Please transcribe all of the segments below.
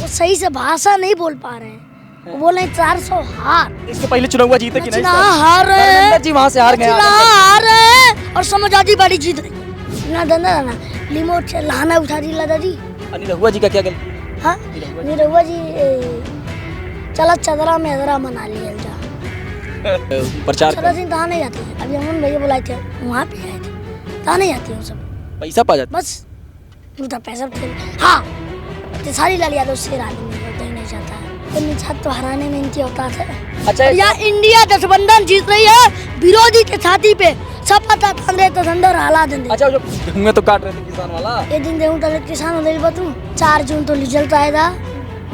वो सही से भाषा नहीं बोल पा रहे हैं। वो बोल रहे हैं 400 हार। इससे पहले चुनाव जीते कि नहीं? हार रहे हैं नरेंद्र जी वहाँ से हार गए। हार रहे हैं और समाजवादी पार्टी जीत रही ना। धंधा ना लिमोट से लाना उठा दी लादा जी। अनिल रहुआ जी का क्या गलती? हाँ निरहुआ जी चला चदरा में अदरा मना लिया जा प्रचार चला दिन कहाँ नहीं जाते हैं। अभी हम भैया बुलाए थे वहाँ पे आए थे, कहाँ नहीं जाते हैं वो सब। पैसा पा जाता बस उनका पैसा हाँ तो सारी लाल यादव शेर आदमी होता ही नहीं चाहता है। निजात तो हराने में इनकी औकात है। अच्छा या इंडिया गठबंधन जीत रही है विरोधी के छाती पे सपता तांदे तो धंधर हाला देंगे। अच्छा जो गेहूं तो काट रहे थे किसान वाला, ये दिन गेहूं तले किसान होते बतू 4 जून तो रिजल्ट आएगा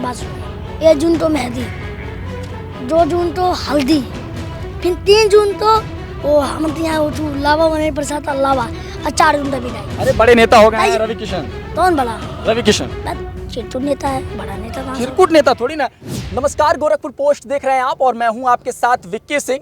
बस। 1 जून तो मेहंदी, 2 जून तो हल्दी, फिर 3 जून तो वो हम यहाँ उठू लावा बने प्रसाद लावा और 4 जून तक विदाई। अरे बड़े नेता हो गए हैं रवि किशन। कौन बड़ा? रवि किशन चिरकुट नेता है, बड़ा नेता कहाँ से? चिरकुट नेता थोड़ी ना। नमस्कार, गोरखपुर पोस्ट देख रहे हैं आप और मैं हूं आपके साथ विक्की सिंह।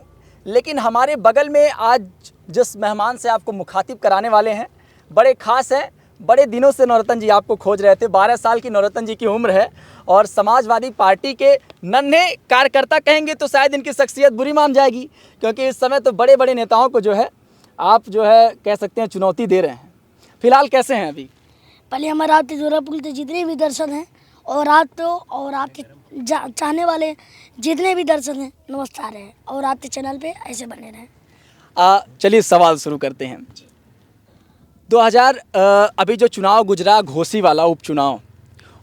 लेकिन हमारे बगल में आज जिस मेहमान से आपको मुखातिब कराने वाले हैं बड़े खास हैं। बड़े दिनों से नौरतन जी आपको खोज रहे थे। 12 साल की नौरतन जी की उम्र है और समाजवादी पार्टी के नन्हे कार्यकर्ता कहेंगे तो शायद इनकी शख्सियत बुरी मान जाएगी, क्योंकि इस समय तो बड़े बड़े नेताओं को जो है आप जो है कह सकते हैं चुनौती दे रहे हैं। फिलहाल कैसे हैं अभी? पहले हमारे आपके जोरापुर के जितने भी दर्शक हैं और आपके चाहने वाले जितने भी दर्शक हैं नमस्कार है और आपके चैनल पे ऐसे बने रहें। चलिए सवाल शुरू करते हैं। 2000 अभी जो चुनाव गुजरा घोसी वाला उपचुनाव,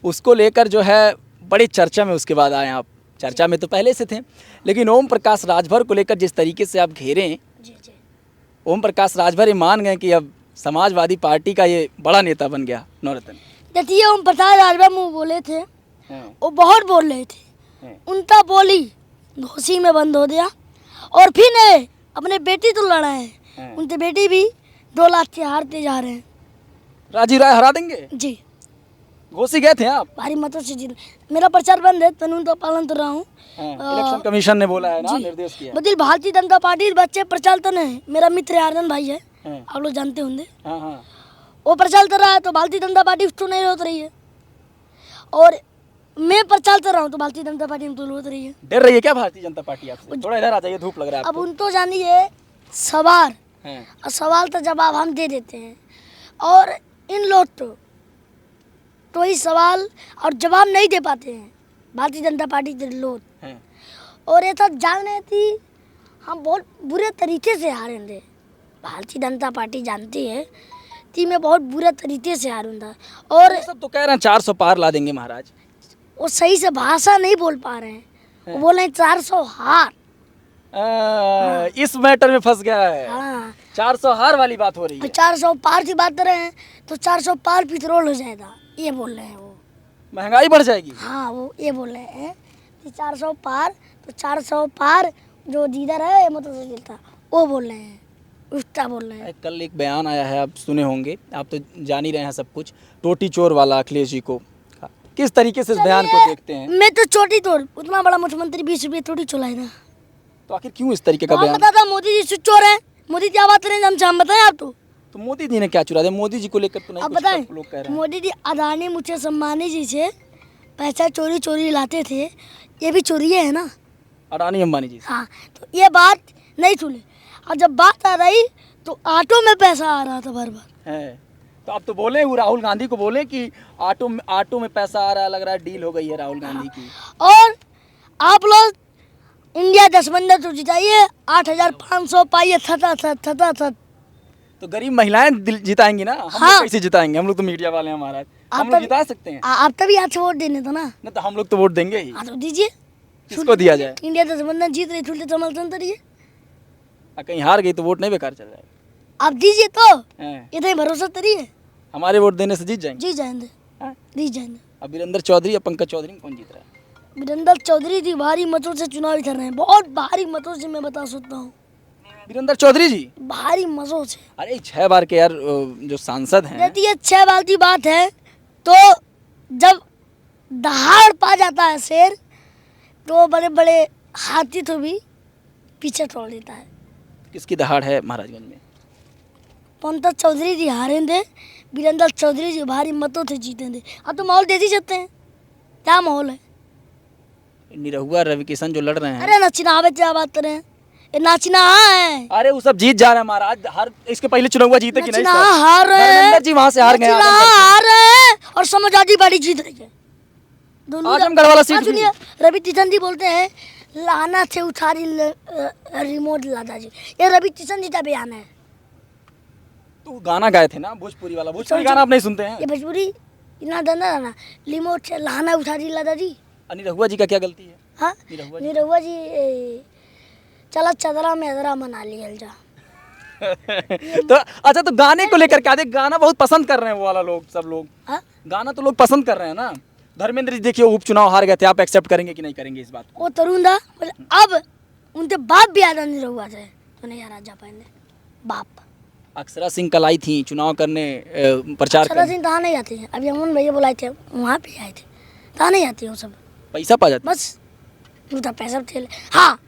उसको लेकर जो है बड़ी चर्चा में उसके बाद आए आप। चर्चा में तो पहले से थे, लेकिन ओम प्रकाश राजभर को लेकर जिस तरीके से आप घेरे, ओम प्रकाश राजभर ये मान गए कि अब समाजवादी पार्टी का ये बड़ा नेता बन गया। नौरतन देखिए ओम प्रकाश राजभर मुँह बोले थे, वो बहुत बोल रहे थे, उनका बोली घोसी में बंद हो गया और फिर अपने बेटी तो लड़ाए, उनके बेटी भी 2 लाख के हारते जा रहे हैं। राजीव राय हरा देंगे जी। घोसी गए थे आप? भारी मतों से जीत। मेरा प्रचार बंद है, कानून तो पालन तो रहा हूँ। इलेक्शन कमीशन ने बोला है ना, निर्देश किया। बदिल भारतीय जनता पार्टी बच्चे प्रचार तो नहीं। मेरा मित्र आर्यन भाई है, आप लोग जानते होंगे। वो प्रचार कर रहा है तो भारतीय जनता पार्टी उसको नहीं रोक रही है, और मैं प्रचार कर रहा हूँ तो भारतीय जनता पार्टी में तो रोक रही है। डर रही है क्या भारतीय जनता पार्टी आपसे? थोड़ा इधर आ जाइए, धूप लग रहा है। अब उन तो जानिए सवाल और सवाल का जवाब हम दे देते हैं, और इन लोग तो ही सवाल और जवाब नहीं दे पाते हैं भारतीय जनता पार्टी के लोग। और ये सब जान रहे थी हम बहुत बुरे तरीके से हारे थे। भारतीय जनता पार्टी जानती है कि मैं बहुत बुरे तरीके से हारूंगा। और सब तो कह रहे हैं 400 पार ला देंगे महाराज। वो सही से भाषा नहीं बोल पा रहे हैं। वो बोल रहे हैं 400 हार। इस मैटर में फंस गया है। हाँ 400 हार वाली बात हो रही है। 400 पार की बात कर रहे हैं तो 400 पार पेट्रोल हो जाएगा, ये बोल रहे हैं। वो महंगाई बढ़ जाएगी। हाँ वो ये बोल रहे हैं कि 400 पार, तो 400 पार जो जीदर है मोटरसाइकिल था वो बोल रहे हैं, उसका बोल रहे हैं। कल एक बयान आया है, आप सुने होंगे, आप तो जान ही रहे हैं सब कुछ, टोटी चोर वाला अखिलेश जी को। किस तरीके से इस बयान को देखते हैं? मैं तो चोटी चोर, उतना बड़ा मुख्यमंत्री 20 रुपये थोड़ी चलाएगा। तो आखिर क्यों इस तरीके का बयान? बता था मोदी जी चोर है। मोदी क्या बात करें हम बताएं आप तो मोदी जी ने क्या चुरा दिया? मोदी जी को लेकर तो नहीं अब कुछ बताएं। लोग कह रहे हैं। मोदी जी अदानी मुकेश अंबानी जी से पैसा चोरी लाते थे, ये भी चोरी है ना, अडानी अंबानी जी। हाँ तो ये बात नहीं सुने। और जब बात आ रही तो ऑटो में पैसा आ रहा था बार है। तो आप तो बोले वो राहुल गांधी को बोले कि ऑटो में पैसा आ रहा है, लग रहा है डील हो गई है राहुल गांधी की। और आप लोग इंडिया गठबंधन तो जिताइए, 8500 पाइए थता। तो गरीब महिलाएं जिताएंगी ना, हम लोग कैसे जिताएंगे? हम लोग तो मीडिया वाले हैं महाराज, हम लोग जिता सकते हैं। आप तभी आज वोट देने तो ना। नहीं तो हम लोग तो वोट देंगे ही। हाँ तो दीजिए। किसको दिया जाए? इंडिया गठबंधन जीत रही थोड़ी समर्थन करिए। कहीं हार गई तो वोट नहीं बेकार चल जाएगा। आप दीजिए तो इतना ही भरोसा करिए, हमारे वोट देने से जीत जाएंगे। जी जाएंगे, जीत जाएंगे। अब वीरेंद्र चौधरी या पंकज चौधरी में कौन जीत रहा है? वीरेंद्र चौधरी जी भारी मतों से चुनाव कर रहे हैं, बहुत भारी मतों से, मैं बता सकता हूँ। वीरेंद्र चौधरी जी भारी मजों से। अरे 6 बार के यार जो सांसद हैं। यदि ये 6 बार की बात है तो जब दहाड़ पा जाता है शेर तो बड़े बड़े हाथी तो भी पीछे छोड़ देता है। किसकी दहाड़ है महाराजगंज में? पंकज चौधरी जी हारेंगे, वीरेंद्र चौधरी जी भारी मतों से जीतेंगे। अब तो माहौल दे ही सकते हैं। क्या माहौल है? निरहुआ रवि किशन जो लड़ रहे हैं, अरे नचनावे क्या बात कर रहे हैं? ये नाचना है। अरे वो सब जीत जा रहे हैं महाराज। हर इसके पहले चुनाव जीते कि नहीं नचना सर? हार रहे हैं। धर्मेंद्र जी वहां से हार गए। नचना हार रहे हैं और समाजवादी पार्टी जीत रही है। दोनों आजमगढ़ वाला सीट भी। सुनिए, रवि किशन जी बोलते हैं लाना से उठारी रिमोट दादाजी। ये रवि किशन जी का बयान है। तो गाना गाए थे ना भोजपुरी वाला, भोजपुरी गाना आप नहीं सुनते हैं? ये भोजपुरी इतना धंधा ना, रिमोट से लाना उठारी दादाजी। निरहुआ जी का क्या गलती है? हाँ, निरहुआ जी निरहुआ जी चला चदरा में अदरा मना लिया जा। तो अच्छा, तो गाने को लेकर क्या, देख गाना बहुत पसंद कर रहे हैं वो वाला लोग, सब लोग हाँ? गाना तो लोग पसंद कर रहे हैं ना। धर्मेंद्र जी देखिए उपचुनाव हार गए थे, आप एक्सेप्ट करेंगे कि नहीं करेंगे इस बात को? वो तरुण दा बोले अब उनके बाप भी आधा नहीं रहुआ थे तो नहीं यार जा पाएंगे बाप। अक्षरा सिंह कल आई थी चुनाव करने, प्रचार अक्षरा करने। सिंह कहाँ नहीं आती है? अभी अमन भैया बुलाए थे, वहाँ पे आए थे। कहाँ नहीं आती वो सब? पैसा पा जाते। बस उनका पैसा थे। हाँ,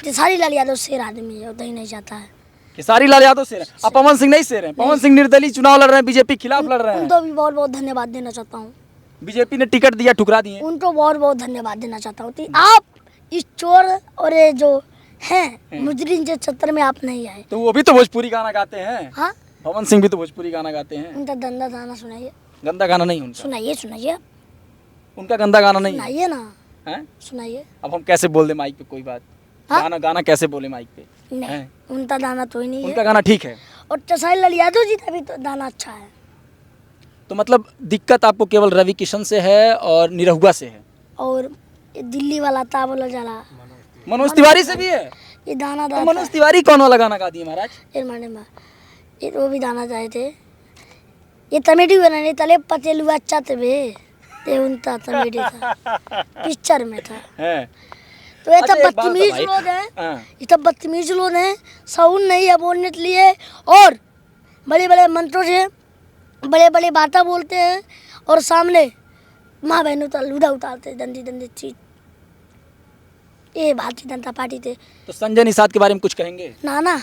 सारी लाल यादव शेर आदमी है, उतना ही नहीं जाता है। खेसारी लाल यादव शेर हैं, अब पवन सिंह नहीं शेर हैं। पवन सिंह निर्दलीय चुनाव लड़ रहे हैं, बीजेपी के खिलाफ लड़ रहे हैं। उनको भी बहुत बहुत धन्यवाद देना चाहता हूँ। बीजेपी ने टिकट दिया, ठुकरा दिए। उनको बहुत बहुत धन्यवाद देना चाहता हूँ कि आप इस चोर और ये जो हैं मुजरिम के चक्कर में आप नहीं आए। तो वो भी तो भोजपुरी गाना गाते हैं। हाँ, पवन सिंह भी तो भोजपुरी गाना गाते हैं। उनका गंदा गाना सुनाइए। गंदा गाना नहीं उनका, सुनाइए सुनाइए उनका गंदा गाना नहीं है। सुनाइए ना, हैं? सुनाइए। अब हम कैसे बोल दे माइक पे कोई बात? हाँ? गाना गाना कैसे बोले माइक पे? नहीं, हैं? उनका दाना तो ही नहीं उनका है। गाना ठीक है। और चसाई लाल यादव जी का भी तो दाना अच्छा है। तो मतलब दिक्कत आपको केवल रवि किशन से है और निरहुआ से है? और ये दिल्ली वाला था बोला जला मनोज तिवारी से भी है? ये दाना तो दाना मनोज तिवारी कौन वाला गाना गा दिए महाराज? ये माने में ये वो भी दाना चाहे थे। ये तमेटी बनाने तले पतेलुआ अच्छा थे बे, ते उनका तमेटी था पिक्चर में था। हैं? तो ये अच्छा, सब एक बात बदतमीज बताइए। लोग हैं, हाँ। ये सब बदतमीज लोग हैं, साउंड नहीं है बोलने के लिए और बड़े बड़े मंत्रों से बड़े बड़े बातें बोलते हैं और सामने माँ बहनों तो लूडा उतारते दंडी दंडी चीज। ये भारतीय जनता पार्टी थे। तो संजय निषाद के बारे में कुछ कहेंगे? नाना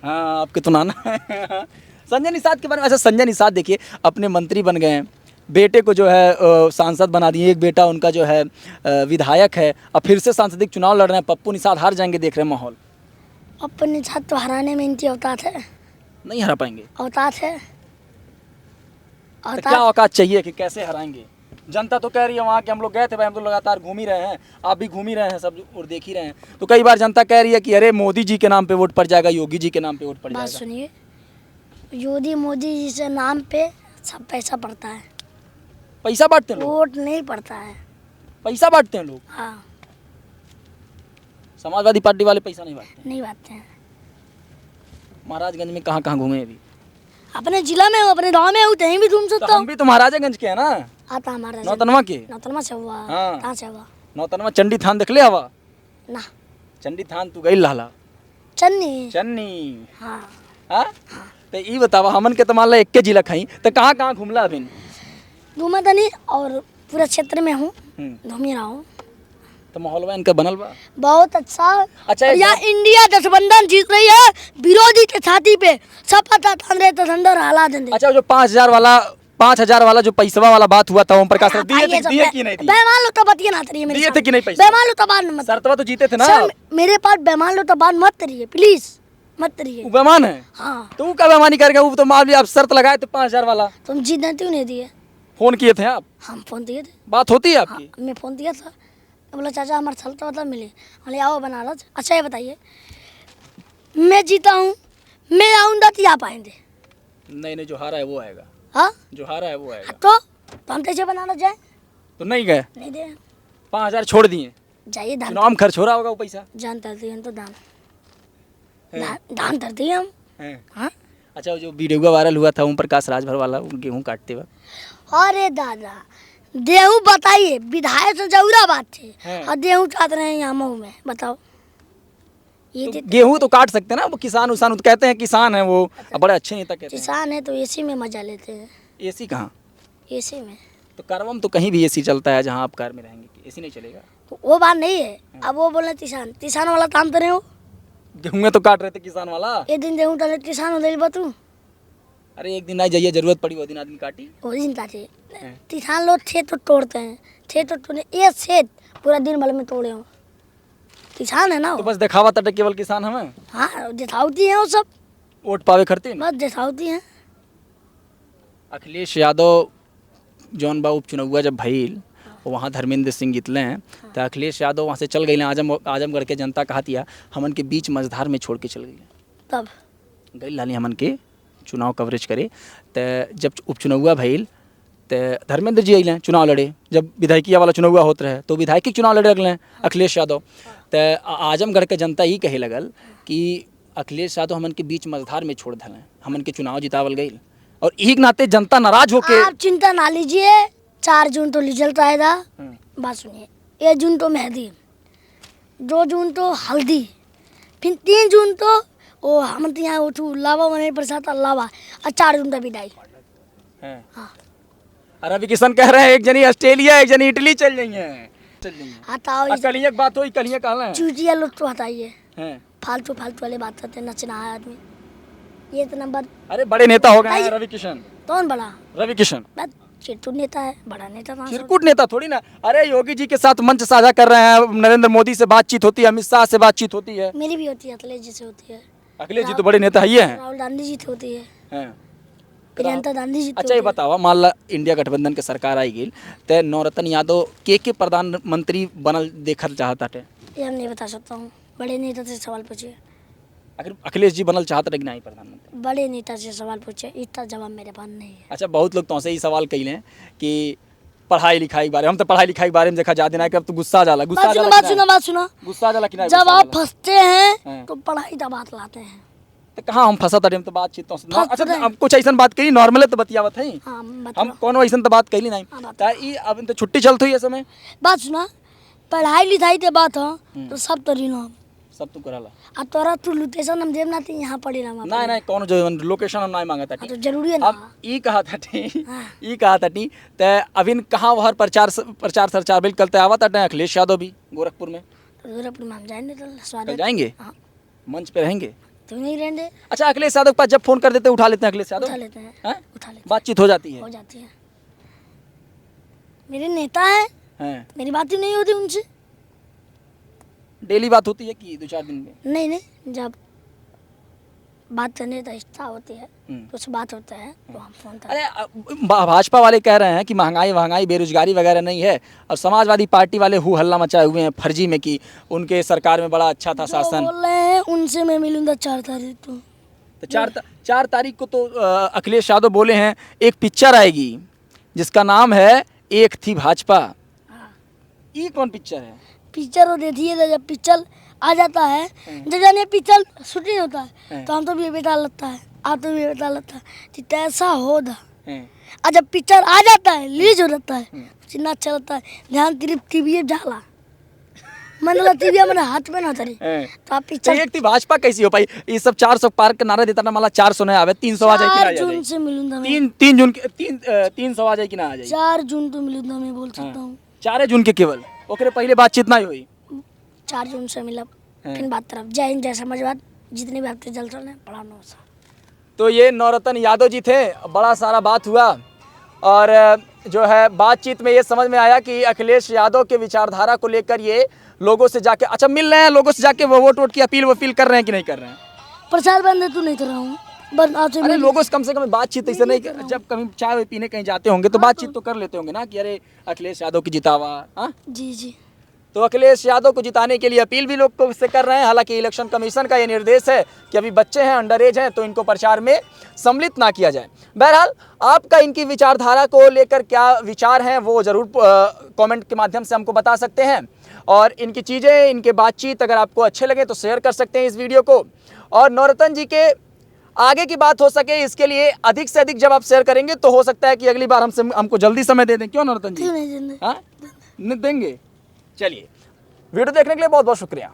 हाँ, आपके तो नाना है। संजय निषाद के बारे में, अच्छा संजय निषाद देखिए अपने मंत्री बन गए हैं, बेटे को जो है सांसद बना दिए, एक बेटा उनका जो है विधायक है, अब फिर से सांसदिक चुनाव लड़ रहे हैं। पप्पू निषाद हार जाएंगे देख रहे हैं माहौल। अपने छात्र तो हराने में इनकी औकात है। नहीं हरा पाएंगे। औकात है। तो क्या औकात चाहिए कि कैसे हराएंगे? जनता तो कह रही है, वहाँ के हम लोग गए थे भाई, हम तो लगातार घूम ही रहे हैं, आप भी घूम ही रहे हैं सब और देख ही रहे हैं। तो कई बार जनता कह रही है कि अरे मोदी जी के नाम पे वोट पड़ जाएगा, योगी जी के नाम पे वोट पड़ बात जाएगा। सुनिए, योगी मोदी जी से नाम पे सब पैसा पड़ता है, पैसा बांटते हैं लोग, वोट नहीं पड़ता है। पैसा बांटते हैं लोग। हाँ, समाजवादी पार्टी वाले पैसा नहीं बांटते। नहीं बात है। महाराजगंज में कहाँ कहाँ घूमे अभी? अपने जिला में हो, अपने गाँव में हो, कहीं भी घूम तो सकता हम हूँ। भी तो महाराजागंज के हैं ना, आता हमारा नौतनवा के। नौतनवा से हुआ। हाँ। कहाँ से हुआ? नौतनवा चंडी थान देख ले हवा? ना, चंडी थान तू गई लाला चन्नी। चन्नी। हाँ, हाँ? तो ये बतावा हमन के तो मान ला 21 जिला खाई, तो कहाँ कहाँ घूमला अभी? घूमा तो नहीं और पूरा क्षेत्र में हूँ, हम्म। घूम ही रहा हूँ। तो माहौलवा इनका बनल बा? बहुत अच्छा। अच्छा, और एक यहाँ बात- इंडिया गठबंधन जीत रही है, विरोधी के छाती पे सपता तांदरे तंदर हाला देंगे। अच्छा, जो 5,000 वाला जो पैसवा वाला बात हुआ था ओम प्रकाश ने दिए थे कि नहीं दिए? बेमान लो तो बतिया ना तरिए मेरे दिए थे सामने। कि नहीं पैसे? बेमान लो तो बात मत। शर्तवा तो जीते थे ना? सर मेरे पास बेमान लो तो बात मत करिए प्लीज, मत करिए। वो बेमान है? हाँ, तो वो क्या बेमानी करेगा? वो तो मान लिया आप शर्त लगाए थे 5,000 वाला, तुम जीतने क्यों नहीं दिए? फोन किए थे आप, हम फोन दिए थे। बात होती है हाँ, आपकी? मैं फोन दिया था, बोला चाचा हमारे छल तो मतलब मिले, बोले आओ बनारस। अच्छा ये बताइए, मैं जीता हूँ, मैं आऊँगा तो आप आएंगे? नहीं नहीं, जो हारा है वो आएगा। हाँ, जो हारा है वो आएगा। तो हम कैसे बनारस जाए? तो नहीं गए? नहीं दे, 5,000 छोड़ दिए, जाइए दान। चुनाव में खर्च हो रहा होगा वो पैसा। जान तरती हम तो दान है? दान तरती हम। है? हाँ, अच्छा, वो जो वीडियो वायरल हुआ था ओम प्रकाश राजभर वाला, वो गेहूँ काटते वक्त, अरे दादा गेहूँ बताइए, विधायक से जरूरा बात थी हाँ। और गेहूँ काट रहे हैं यहाँ मऊ में, बताओ ये तो गेहूँ तो काट सकते हैं ना, वो किसान उसान तो कहते हैं किसान है वो, अब बड़े अच्छे नेता कहते हैं। किसान है तो एसी में मजा लेते हैं। एसी कहाँ? एसी में तो कारवम तो कहीं भी एसी चलता है, जहाँ आप कार में रहेंगे एसी नहीं चलेगा। तो वो बात नहीं है। अब वो बोले किसान वाला काम करे हो, गेहूँ तो काट रहे थे किसान वाला। एक दिन गेहूँ डाले किसान हो गई बतू, अरे एक दिन आई जाइए, जरूरत पड़ी वो दिन आदमी काटी। वो चिंता थे किसान लोग थे तो तोड़ते हैं, थे तो तोड़े ये खेत पूरा दिन भर में तोड़े हो। किसान है ना तो वो। बस दिखावा तक केवल किसान हमें हाँ दिखावती हैं वो सब, वोट पावे करते बस दिखावती हैं। अखिलेश यादव जौन बा उपचुनाव जब भइल वहाँ धर्मेंद्र सिंह जीतले हैं तो अखिलेश यादव वहाँ से चल गए आजमगढ़ के जनता कहतिया हमन के बीच मझधार में छोड़ के चल गई। तब गई लाली हमन के चुनाव कवरेज करे तो जब उपचुनाव भइल तो धर्मेंद्र जी अइलें चुनाव लड़े, जब विधायकीय वाला चुनाव होत रहे तो विधायकी चुनाव लड़े लगलें अखिलेश यादव। तो आजमगढ़ के जनता ही कहे लगल कि अखिलेश यादव हमन के बीच मझधार में छोड़ धलें, हमन के चुनाव जितावल गई और यही नाते जनता नाराज होके। आप चिंता ना लीजिए, 4 जून तो रिजल्ट आएगा। बात सुनिए, 1 जून तो मेहंदी, 2 जून तो हल्दी, फिर 3 जून तो वो हम तो यहाँ उठू लावा बने प्रसाद लावा, और 4 जून तो विदाई। हाँ रवि किशन कह रहे हैं एक जनी ऑस्ट्रेलिया एक जनी इटली चल रही हैं। हटाओ कलिए बात हुई, कलिए कहला चूतिया लोग तो हटाइए, हैं फालतू वाले बात करते हैं, नचना है आदमी ये तो नंबर। अरे बड़े नेता हो गए हैं रवि किशन। कौन बड़ा? रवि किशन चिरकुट नेता है, बड़ा नेता कहाँ से? चिरकुट नेता थोड़ी ना। अरे योगी जी के साथ मंच साझा कर रहे हैं, नरेंद्र मोदी से बातचीत होती है, अमित शाह से बातचीत होती है। मेरी भी होती है, अखिलेश जी से होती है। अखिलेश जी तो बड़े नेता ही हैं। राहुल गांधी जी से होती है, हैं। प्रियंका गांधी जी। अच्छा ये बताओ, मान ला इंडिया गठबंधन के सरकार आई गई तो नवरत्न यादव के प्रधानमंत्री बनल देखल चाहता है? ये हम नहीं बता सकता हूँ, बड़े नेता से सवाल पूछिए। अगर अखिलेश जी बनल चाहते रहे कि नहीं प्रधानमंत्री? बड़े नेता से सवाल पूछे, इतना जवाब मेरे पास नहीं है। अच्छा बहुत लोग तुमसे ही सवाल कइले कि पढ़ाई लिखाई के बारे में, हम तो पढ़ाई लिखाई के बारे में देखा जाते ना कि अब तो गुस्सा जाला बात सुना गुस्सा जाला कि नहीं? जब आप फंसते हैं तो पढ़ाई का बात लाते हैं। तो कहाँ हम फंसा था, हम तो बातचीत तो फंस अच्छा रहे। हम कुछ ऐसा बात करी नॉर्मल तो बतियावत है, हाँ हम कोनो ऐसा तो बात कही नहीं। हाँ, बात। तो ई अब तो छुट्टी चलती है समय। बात सुना, पढ़ाई लिखाई के बात हो तो सब तो रिनो सब तू कराला अब तोरा तू लोकेशन हम देव ना थी यहाँ पड़ी ना नहीं नहीं कौन जो लोकेशन हम नहीं मांगा था। तो जरूरी है ना। अब ई कहा था हाँ। ई कहा था तो अभी कहाँ वहाँ प्रचार सरचार बिल कल आवा था अखिलेश यादव भी गोरखपुर में। तो गोरखपुर में हम जाएंगे तो कल स्वागत। जाएंगे हाँ। मंच पे रहेंगे तो नहीं रहेंगे। अच्छा अखिलेश यादव के पास जब फोन कर देते उठा लेते हैं अखिलेश यादव? उठा लेते हैं, हैं? उठा लेते बातचीत हो जाती हैं, हो है? जाती है। मेरे नेता है, हैं मेरी बात ही नहीं होती उनसे। डेली बात होती है कि 2-4 दिन में? नहीं जब बात करने का इच्छा होती है कुछ बात होता है तो हम फोन करते हैं। अरे भाजपा वाले कह रहे हैं कि महंगाई बेरोजगारी वगैरह नहीं है और समाजवादी पार्टी वाले हु हल्ला मचाए हुए हैं फर्जी में कि उनके सरकार में बड़ा अच्छा था शासन। बोल रहे हैं उनसे मैं मिलूंगा 4 तारीख को। तो 4 तारीख को तो अखिलेश यादव बोले हैं एक पिक्चर आएगी जिसका नाम है एक थी भाजपा। ये कौन पिक्चर है? पिक्चर वो देखिए, जब पिक्चर आ जाता है, जब जाने पिक्चर शूटिंग होता है तो हम तो भी बेटा लगता है, आप तो भी बेटा लगता है तो ऐसा होगा। और जब पिक्चर आ जाता है रिलीज हो जाता है चिन्ना चलता है ध्यान सिर्फ टीवी जाला मतलब टीवी हमारे हाथ में ना चली तो आप पिक्चर। एक थी भाजपा कैसी हो पाई? ये सब 400 पार का नारा देता ना, माला 400 नहीं आवे 300 आ जाए कि ना आ 4 जाए? जून से मिलूंगा मैं। 3 जून के 300 आ जाए कि ना आ जाए? 4 जून तो मिलूंगा मैं बोल सकता हूँ। 4 जून के केवल ओकरे पहले बातचीत नहीं हुई? 4 जून से मिलब फिर बात तरफ। जय हिंद जय समाजवाद, जितने भी आपके जल रहे हैं बड़ा नौसा। तो ये नवरत्न यादव जी थे, बड़ा सारा बात हुआ और जो है बातचीत में ये समझ में आया कि अखिलेश यादव के विचारधारा को लेकर ये लोगों से जाके अच्छा मिल रहे हैं, लोगों से जाके वो वोट की अपील कर रहे हैं कि नहीं कर रहे हैं? प्रचार बंद तो नहीं कर रहा हूँ, बस आपसे अरे लोगों से कम बातचीत ऐसे नहीं जब कभी चाय पीने कहीं जाते होंगे तो बातचीत तो कर लेते होंगे ना कि अरे अखिलेश यादव की जितावा। हाँ जी तो अखिलेश यादव को जिताने के लिए अपील भी लोग से कर रहे हैं। हालांकि इलेक्शन कमीशन का ये निर्देश है कि अभी बच्चे हैं, अंडर एज हैं, तो इनको प्रचार में सम्मिलित ना किया जाए। बहरहाल आपका इनकी विचारधारा को लेकर क्या विचार हैं वो ज़रूर कमेंट के माध्यम से हमको बता सकते हैं और इनकी चीज़ें, इनके बातचीत अगर आपको अच्छे लगे तो शेयर कर सकते हैं इस वीडियो को। और नवरत्न जी के आगे की बात हो सके इसके लिए अधिक से अधिक जब आप शेयर करेंगे तो हो सकता है कि अगली बार हमको जल्दी समय दे दें। क्यों नवरत्न जी? नहीं हाँ देंगे। चलिए वीडियो देखने के लिए बहुत बहुत शुक्रिया।